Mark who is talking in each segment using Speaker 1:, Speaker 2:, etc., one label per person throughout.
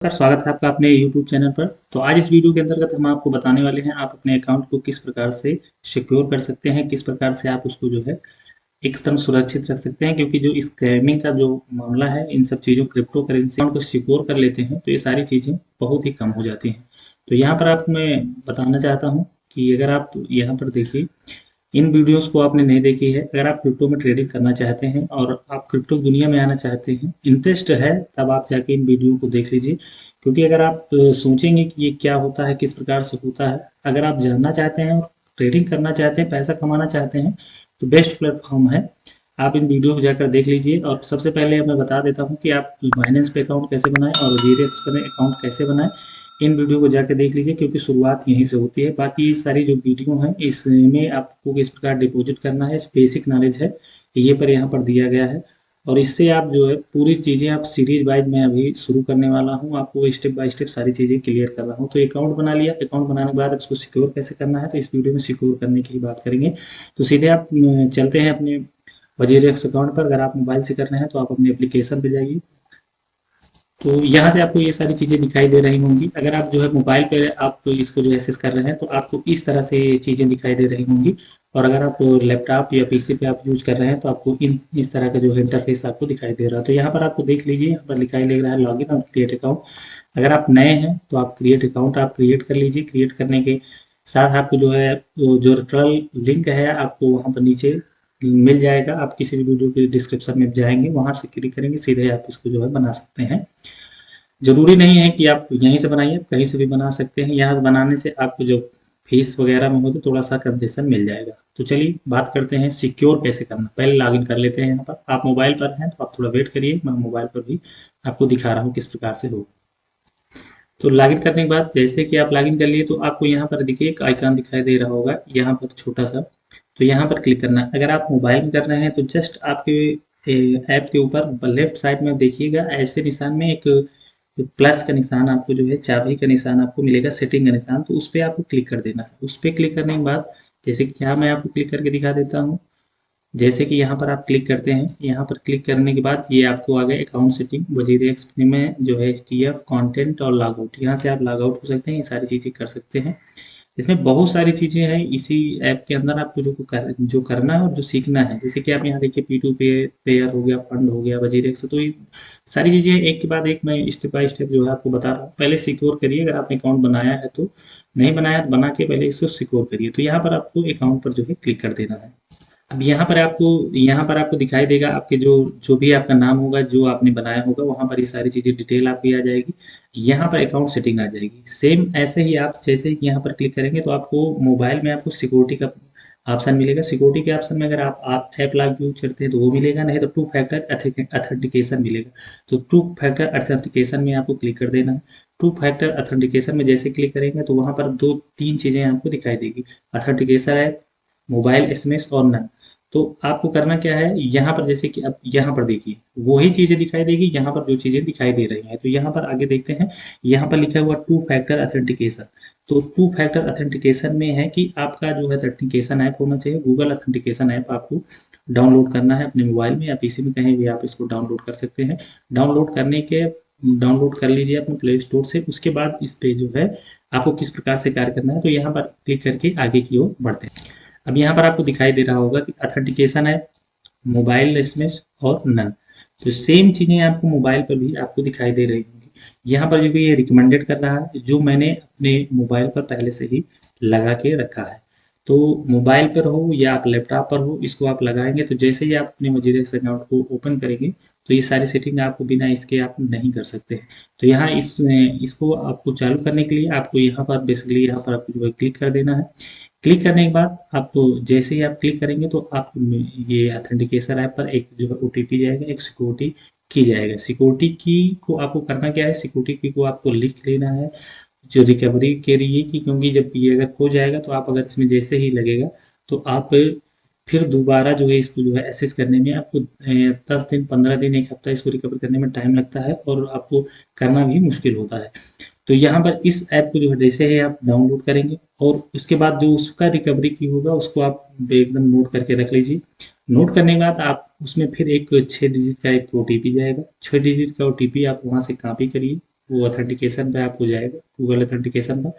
Speaker 1: स्वागत है आपका अपने YouTube चैनल पर। तो आज इस वीडियो के अंतर्गत हम आपको बताने वाले हैं आप अपने अकाउंट को किस प्रकार से सिक्योर कर सकते हैं, किस प्रकार से आप उसको जो है एकदम सुरक्षित रख सकते हैं। क्योंकि जो स्कैमिंग का जो मामला है, इन सब चीज़ों क्रिप्टो करेंसी अकाउंट को सिक्योर कर लेते हैं तो ये सारी चीज़ें बहुत ही कम हो जाती हैं। तो यहाँ पर आपको मैं बताना चाहता हूँ कि अगर आप यहाँ पर देखिए, इन वीडियोस को आपने नहीं देखी है, अगर आप क्रिप्टो में ट्रेडिंग करना चाहते हैं और आप क्रिप्टो दुनिया में आना चाहते हैं, इंटरेस्ट है, तब आप जाके इन वीडियो को देख लीजिए। क्योंकि अगर आप सोचेंगे कि ये क्या होता है, किस प्रकार से होता है, अगर आप जानना चाहते हैं और ट्रेडिंग करना चाहते हैं, पैसा कमाना चाहते हैं, तो बेस्ट प्लेटफॉर्म है। आप इन वीडियो को जाकर देख लीजिए। और सबसे पहले मैं बता देता हूँ कि आप बाइनेंस पे अकाउंट कैसे बनाएं और जीरेक्स पे अकाउंट कैसे बनाएं। इन वीडियो को जाकर देख लीजिए क्योंकि शुरुआत यहीं से होती है। बाकी सारी जो वीडियो हैं इसमें आपको किस प्रकार डिपॉजिट करना है, बेसिक नॉलेज है, ये पर यहाँ पर दिया गया है। और इससे आप जो है पूरी चीज़ें आप सीरीज वाइज मैं अभी शुरू करने वाला हूँ, आपको स्टेप बाय स्टेप सारी चीज़ें क्लियर कर रहा हूँ। तो अकाउंट बना लिया, अकाउंट बनाने के बाद इसको सिक्योर कैसे करना है, तो इस वीडियो में सिक्योर करने की बात करेंगे। तो सीधे आप चलते हैं अपने वजीरेक्स अकाउंट पर। अगर आप मोबाइल से कर रहे हैं तो आप अपने एप्लीकेशन पे जाइए। तो यहाँ से आपको ये सारी चीज़ें दिखाई दे रही होंगी। अगर आप जो है मोबाइल पे आप इसको जो एक्सेस कर रहे हैं तो आपको इस तरह से चीज़ें दिखाई दे रही होंगी। और अगर आप लैपटॉप या पीसी पे आप यूज कर रहे हैं तो आपको इस तरह का जो है इंटरफेस आपको दिखाई दे रहा है। तो यहाँ पर आपको देख लीजिए, यहाँ पर दिखाई दे रहा है लॉगिन और क्रिएट अकाउंट। अगर आप नए हैं तो आप क्रिएट अकाउंट आप क्रिएट कर लीजिए। क्रिएट करने के साथ आपको जो है जो रेफरल लिंक है आपको वहाँ पर नीचे मिल जाएगा। आप किसी भी वीडियो के डिस्क्रिप्शन में जाएंगे, वहाँ से क्लिक करेंगे, सीधे आप इसको जो है बना सकते हैं। ज़रूरी नहीं है कि आप यहीं से बनाइए, आप कहीं से भी बना सकते हैं। यहाँ बनाने से आपको जो फीस वगैरह में हो तो थोड़ा सा कंसेशन मिल जाएगा। तो चलिए बात करते हैं सिक्योर कैसे करना। पहले लॉगिन कर लेते हैं। यहाँ पर आप मोबाइल पर हैं तो आप थोड़ा वेट करिए, मैं मोबाइल पर भी आपको दिखा रहा हूँ किस प्रकार से हो। तो लॉगिन करने के बाद जैसे कि आप लॉगिन कर लिए तो आपको यहाँ पर देखिए एक आइकन दिखाई दे रहा होगा, यहाँ पर छोटा सा। तो यहाँ पर क्लिक करना है। अगर आप मोबाइल में कर रहे हैं तो जस्ट आपके ऐप के ऊपर लेफ्ट साइड में देखिएगा, ऐसे निशान में एक प्लस का निशान आपको जो है, चाबी का निशान आपको मिलेगा, सेटिंग का निशान। तो उस पर आपको क्लिक कर देना है। उस पर क्लिक करने के बाद जैसे कि यहाँ मैं आपको क्लिक करके दिखा देता हूँ। जैसे कि यहाँ पर आप क्लिक करते हैं, यहाँ पर क्लिक करने के बाद ये आपको आ गया अकाउंट सेटिंग वजीरेक्स में जो है एचटीएफ कंटेंट और लॉग आउट। यहाँ से आप लॉग आउट हो सकते हैं, ये सारी चीज़ें कर सकते हैं। इसमें बहुत सारी चीज़ें हैं इसी ऐप के अंदर, आपको जो करना है और जो सीखना है। जैसे कि आप यहाँ देखिए P2 पेयर हो गया, फंड हो गया, वजीरेक्स। तो ये सारी चीज़ें एक के बाद एक मैं स्टेप बाय स्टेप जो है आपको बता रहा हूँ। पहले सिक्योर करिए, अगर आपने अकाउंट बनाया है तो। नहीं बनाया है तो बना के पहले इसको सिक्योर करिए। तो यहाँ पर आपको अकाउंट पर जो है क्लिक कर देना है। अब यहाँ पर आपको दिखाई देगा आपके जो जो भी आपका नाम होगा, जो आपने बनाया होगा, वहाँ पर ये सारी चीज़ें डिटेल आपकी आ जाएगी। यहाँ पर अकाउंट सेटिंग आ जाएगी। सेम ऐसे ही आप जैसे ही यहाँ पर क्लिक करेंगे तो आपको मोबाइल में आपको सिक्योरिटी का ऑप्शन मिलेगा। सिक्योरिटी के ऑप्शन में अगर आप ऐप लॉक यूज करते हैं तो वो मिलेगा, नहीं तो टू फैक्टर अथेंटिकेशन मिलेगा। तो टू फैक्टर अथेंटिकेशन में आपको क्लिक कर देना है। टू फैक्टर अथेंटिकेशन में जैसे क्लिक करेंगे तो वहाँ पर दो तीन चीज़ें आपको दिखाई देगी, अथेंटिकेशन है, मोबाइल एसएमएस और नन। तो आपको करना क्या है, यहाँ पर जैसे कि अब यहाँ पर देखिए वही चीज़ें दिखाई देगी, यहाँ पर जो चीज़ें दिखाई दे रही हैं। तो यहाँ पर आगे देखते हैं, यहाँ पर लिखा हुआ टू फैक्टर अथेंटिकेशन। तो टू फैक्टर अथेंटिकेशन में है कि आपका जो है अथेंटिकेशन ऐप होना चाहिए। गूगल अथेंटिकेशन ऐप आपको डाउनलोड करना है अपने मोबाइल में या पीसी में, कहीं भी आप इसको डाउनलोड कर सकते हैं। डाउनलोड कर लीजिए अपने प्ले स्टोर से। उसके बाद इस पे जो है आपको किस प्रकार से कार्य करना है, तो यहाँ पर क्लिक करके आगे की ओर बढ़ते हैं। अब यहाँ पर आपको दिखाई दे रहा होगा कि अथेंटिकेशन है, मोबाइल एसएमएस और नन। तो सेम चीज़ें आपको मोबाइल पर भी आपको दिखाई दे रही होंगी। यहाँ पर जो कि ये रिकमेंडेड कर रहा है, जो मैंने अपने मोबाइल पर पहले से ही लगा के रखा है। तो मोबाइल पर हो या आप लैपटॉप पर हो, इसको आप लगाएंगे तो जैसे ही आप अपने वजीरेक्स अकाउंट को ओपन करेंगे तो ये सारी सेटिंग आपको बिना इसके आप नहीं कर सकते हैं। तो यहाँ इसको आपको चालू करने के लिए आपको यहाँ पर बेसिकली यहाँ पर आपको जो है क्लिक कर देना है। क्लिक करने के बाद आपको जैसे ही आप क्लिक करेंगे तो आप ये ऑथेंटिकेशन ऐप पर एक जो है ओटीपी जाएगा, एक सिक्योरिटी की जाएगा। सिक्योरिटी की को आपको करना क्या है, सिक्योरिटी की को आपको लिख लेना है जो रिकवरी के लिए की, क्योंकि जब ये अगर खो जाएगा तो आप अगर इसमें जैसे ही लगेगा तो आप फिर दोबारा जो है इसको जो है एक्सेस करने में आपको 10 दिन 15 दिन 1 हफ्ता इसको रिकवर करने में टाइम लगता है और आपको करना भी मुश्किल होता है। तो यहाँ पर इस ऐप को जो है जैसे ही आप डाउनलोड करेंगे और उसके बाद जो उसका रिकवरी की होगा उसको आप एकदम नोट करके रख लीजिए। नोट करने के बाद आप उसमें फिर एक 6 डिजिट का एक ओटीपी जाएगा। 6 डिजिट का ओटीपी आप वहाँ से कॉपी करिए, वो ऑथेंटिकेशन पे आपको जाएगा, गूगल ऑथेंटिकेशन पर।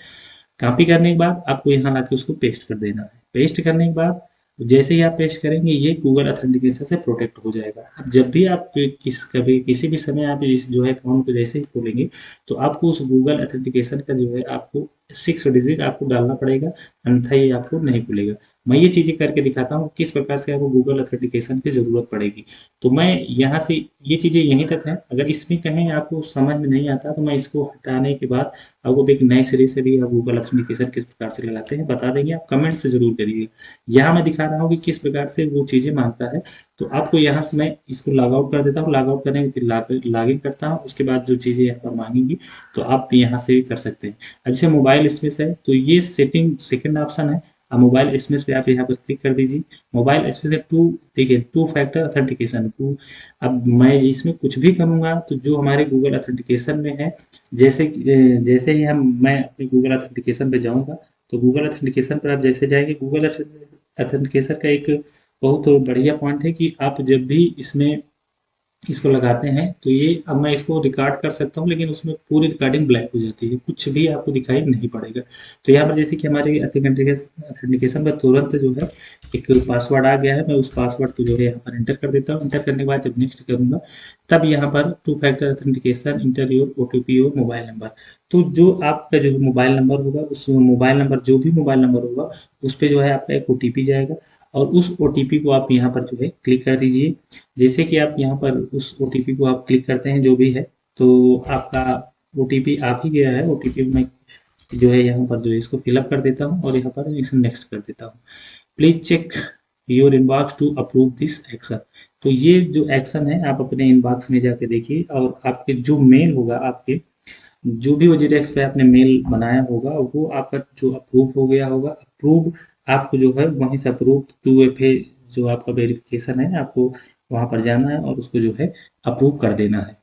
Speaker 1: कॉपी करने के बाद आपको यहाँ लाके उसको पेस्ट कर देना है। पेस्ट करने के बाद जैसे ही आप पेस्ट करेंगे ये गूगल ऑथेंटिकेशन से प्रोटेक्ट हो जाएगा। अब जब भी आप कभी किसी भी समय आप इस जो है अकाउंट को जैसे ही खोलेंगे तो आपको उस गूगल ऑथेंटिकेशन का जो है आपको 6 डिजिट आपको डालना पड़ेगा, अन्यथा ये आपको नहीं खुलेगा। मैं ये चीज़ें करके दिखाता हूँ किस प्रकार से आपको गूगल ऑथेंटिकेशन की ज़रूरत पड़ेगी। तो मैं यहाँ से ये चीज़ें यहीं तक हैं। अगर इसमें कहीं आपको समझ में नहीं आता तो मैं इसको हटाने के बाद आपको एक नए सिरे से भी आप गूगल ऑथेंटिकेशन किस प्रकार से लगाते हैं बता देंगे, आप कमेंट से ज़रूर करिए। यहाँ मैं दिखा रहा हूँ कि किस प्रकार से वो चीज़ें मांगता है। तो आपको यहाँ से मैं इसको लॉग आउट कर देता हूँ, लॉग आउट करने के फिर लॉग इन करता हूँ, उसके बाद जो चीज़ें यहाँ पर मांगेंगी तो आप यहाँ से भी कर सकते हैं। अब जैसे मोबाइल स्पेस है तो ये सेटिंग सेकंड ऑप्शन है। अब मोबाइल स्पेस पे आप यहाँ पर क्लिक कर दीजिए। मोबाइल स्पेस टू, देखिए टू फैक्टर ऑथेंटिकेशन टू। अब मैं इसमें कुछ भी करूँगा तो जो हमारे गूगल ऑथेंटिकेशन में है, जैसे ही मैं अपने गूगल ऑथेंटिकेशन पे जाऊँगा तो गूगल ऑथेंटिकेशन पर आप जैसे जाएंगे, गूगल ऑथेंटिकेशन का एक बहुत बढ़िया पॉइंट है कि आप जब भी इसमें इसको लगाते हैं तो ये, अब मैं इसको रिकॉर्ड कर सकता हूँ लेकिन उसमें पूरी रिकॉर्डिंग ब्लैक हो जाती है, कुछ भी आपको दिखाई नहीं पड़ेगा। तो यहाँ पर जैसे कि हमारे ऑथेंटिकेशन पर तुरंत जो है एक पासवर्ड आ गया है, मैं उस पासवर्ड को जो है यहाँ पर एंटर कर देता हूँ। एंटर करने के बाद जब नेक्स्ट करूँगा तब यहाँ पर two factor authentication inter your OTP और मोबाइल नंबर। तो जो आपका जो मोबाइल नंबर होगा, उस मोबाइल नंबर जो भी मोबाइल नंबर होगा उस पर जो है आपका एक OTP जाएगा और उस OTP को आप यहाँ पर जो है क्लिक कर दीजिए। जैसे कि आप यहाँ पर उस OTP को आप क्लिक करते हैं जो भी है तो आपका OTP आ ही गया है। OTP में जो है यहाँ पर जो है इसको फिलअप कर देता हूँ और यहाँ पर इसको नेक्स्ट कर देता हूँ। Please check your inbox to approve this action. तो ये जो एक्शन है आप अपने इनबॉक्स में जाके देखिए और आपके जो मेल होगा, आपके जो भी वजीरेक्स पे आपने मेल बनाया होगा वो आपका जो अप्रूव हो गया होगा। अप्रूव आपको जो है वहीं से अप्रूव 2FA जो आपका वेरिफिकेशन है आपको वहाँ पर जाना है और उसको जो है अप्रूव कर देना है।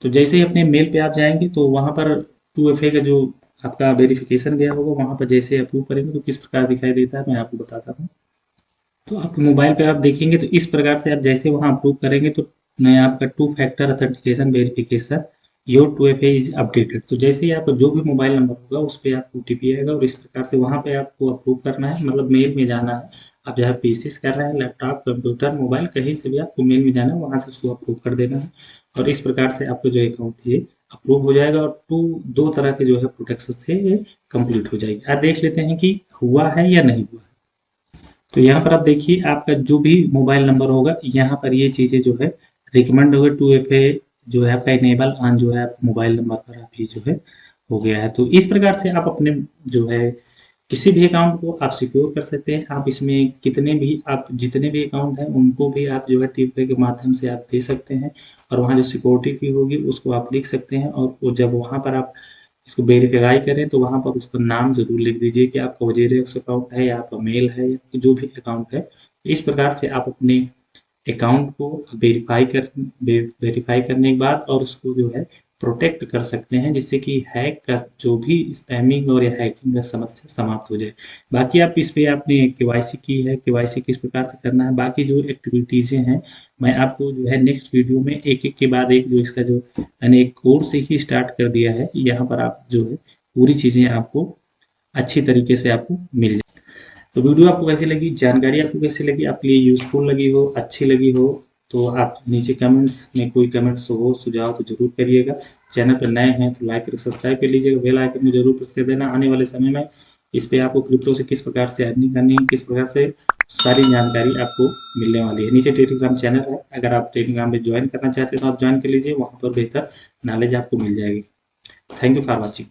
Speaker 1: तो जैसे ही अपने मेल पे आप जाएंगे तो वहाँ पर 2FA का जो आपका वेरिफिकेशन गया होगा वहाँ पर जैसे अप्रूव करेंगे तो किस प्रकार दिखाई देता है मैं आपको बताता हूँ। तो आपके मोबाइल पे आप देखेंगे तो इस प्रकार से आप जैसे वहाँ अप्रूव करेंगे तो नया आपका two factor authentication verification your 2FA is updated. तो जैसे ही आपका जो भी मोबाइल नंबर होगा उस पर आपको OTP आएगा और इस प्रकार से वहाँ पे आपको अप्रूव करना है, मतलब मेल में जाना है। आप जहाँ पीसी कर रहे हैं, लैपटॉप, कंप्यूटर, मोबाइल, कहीं से भी आपको मेल में जाना है, वहाँ से उसको अप्रूव कर देना है और इस प्रकार से आपको जो अकाउंट है अप्रूव हो जाएगा और दो तरह के जो है प्रोटेक्शन से ये कंप्लीट हो जाएगी। आप देख लेते हैं कि हुआ है या नहीं हुआ। तो यहाँ पर आप देखिए आपका जो भी मोबाइल नंबर होगा यहाँ पर ये चीज़ें जो है रिकमेंड होगा 2FA जो है आपका इनेबल ऑन जो है मोबाइल नंबर पर आप ये जो है हो गया है। तो इस प्रकार से आप अपने जो है किसी भी अकाउंट को आप सिक्योर कर सकते हैं। आप इसमें कितने भी आप जितने भी अकाउंट हैं उनको भी आप जो है 2FA के माध्यम से आप दे सकते हैं और वहाँ जो सिक्योरिटी की होगी उसको आप लिख सकते हैं और वो जब वहाँ पर आप इसको वेरीफाई करें तो वहाँ पर उसका नाम ज़रूर लिख दीजिए कि आपका वजीरेक्स अकाउंट है या आपका मेल है या जो भी अकाउंट है। इस प्रकार से आप अपने अकाउंट को वेरीफाई करने के बाद और उसको जो है प्रोटेक्ट कर सकते हैं जिससे कि हैक का जो भी स्पैमिंग और या हैकिंग का समस्या समाप्त हो जाए। बाकी आप इस पे आपने KYC की है, KYC किस प्रकार से करना है, बाकी जो एक्टिविटीज़ें हैं मैं आपको जो है नेक्स्ट वीडियो में एक एक के बाद एक जो इसका जो मैंने एक कोर्स ही स्टार्ट कर दिया है, यहाँ पर आप जो है पूरी चीज़ें आपको अच्छी तरीके से आपको मिल जाए। तो वीडियो आपको कैसी लगी, जानकारी आपको कैसी लगी, आपके लिए यूजफुल लगी हो, अच्छी लगी हो तो आप नीचे कमेंट्स में कोई कमेंट्स हो सुझाव तो जरूर करिएगा। चैनल पर नए हैं तो लाइक और सब्सक्राइब कर लीजिएगा, बेल आइकन में जरूर प्रेस कर देना। आने वाले समय में इस पे आपको क्रिप्टो से किस प्रकार से अर्निंग करनी है, किस प्रकार से सारी जानकारी आपको मिलने वाली है। नीचे टेलीग्राम चैनल है, अगर आप टेलीग्राम में ज्वाइन करना चाहते हैं तो आप ज्वाइन कर लीजिए, वहाँ पर बेहतर नॉलेज आपको मिल जाएगी। Thank you for watching.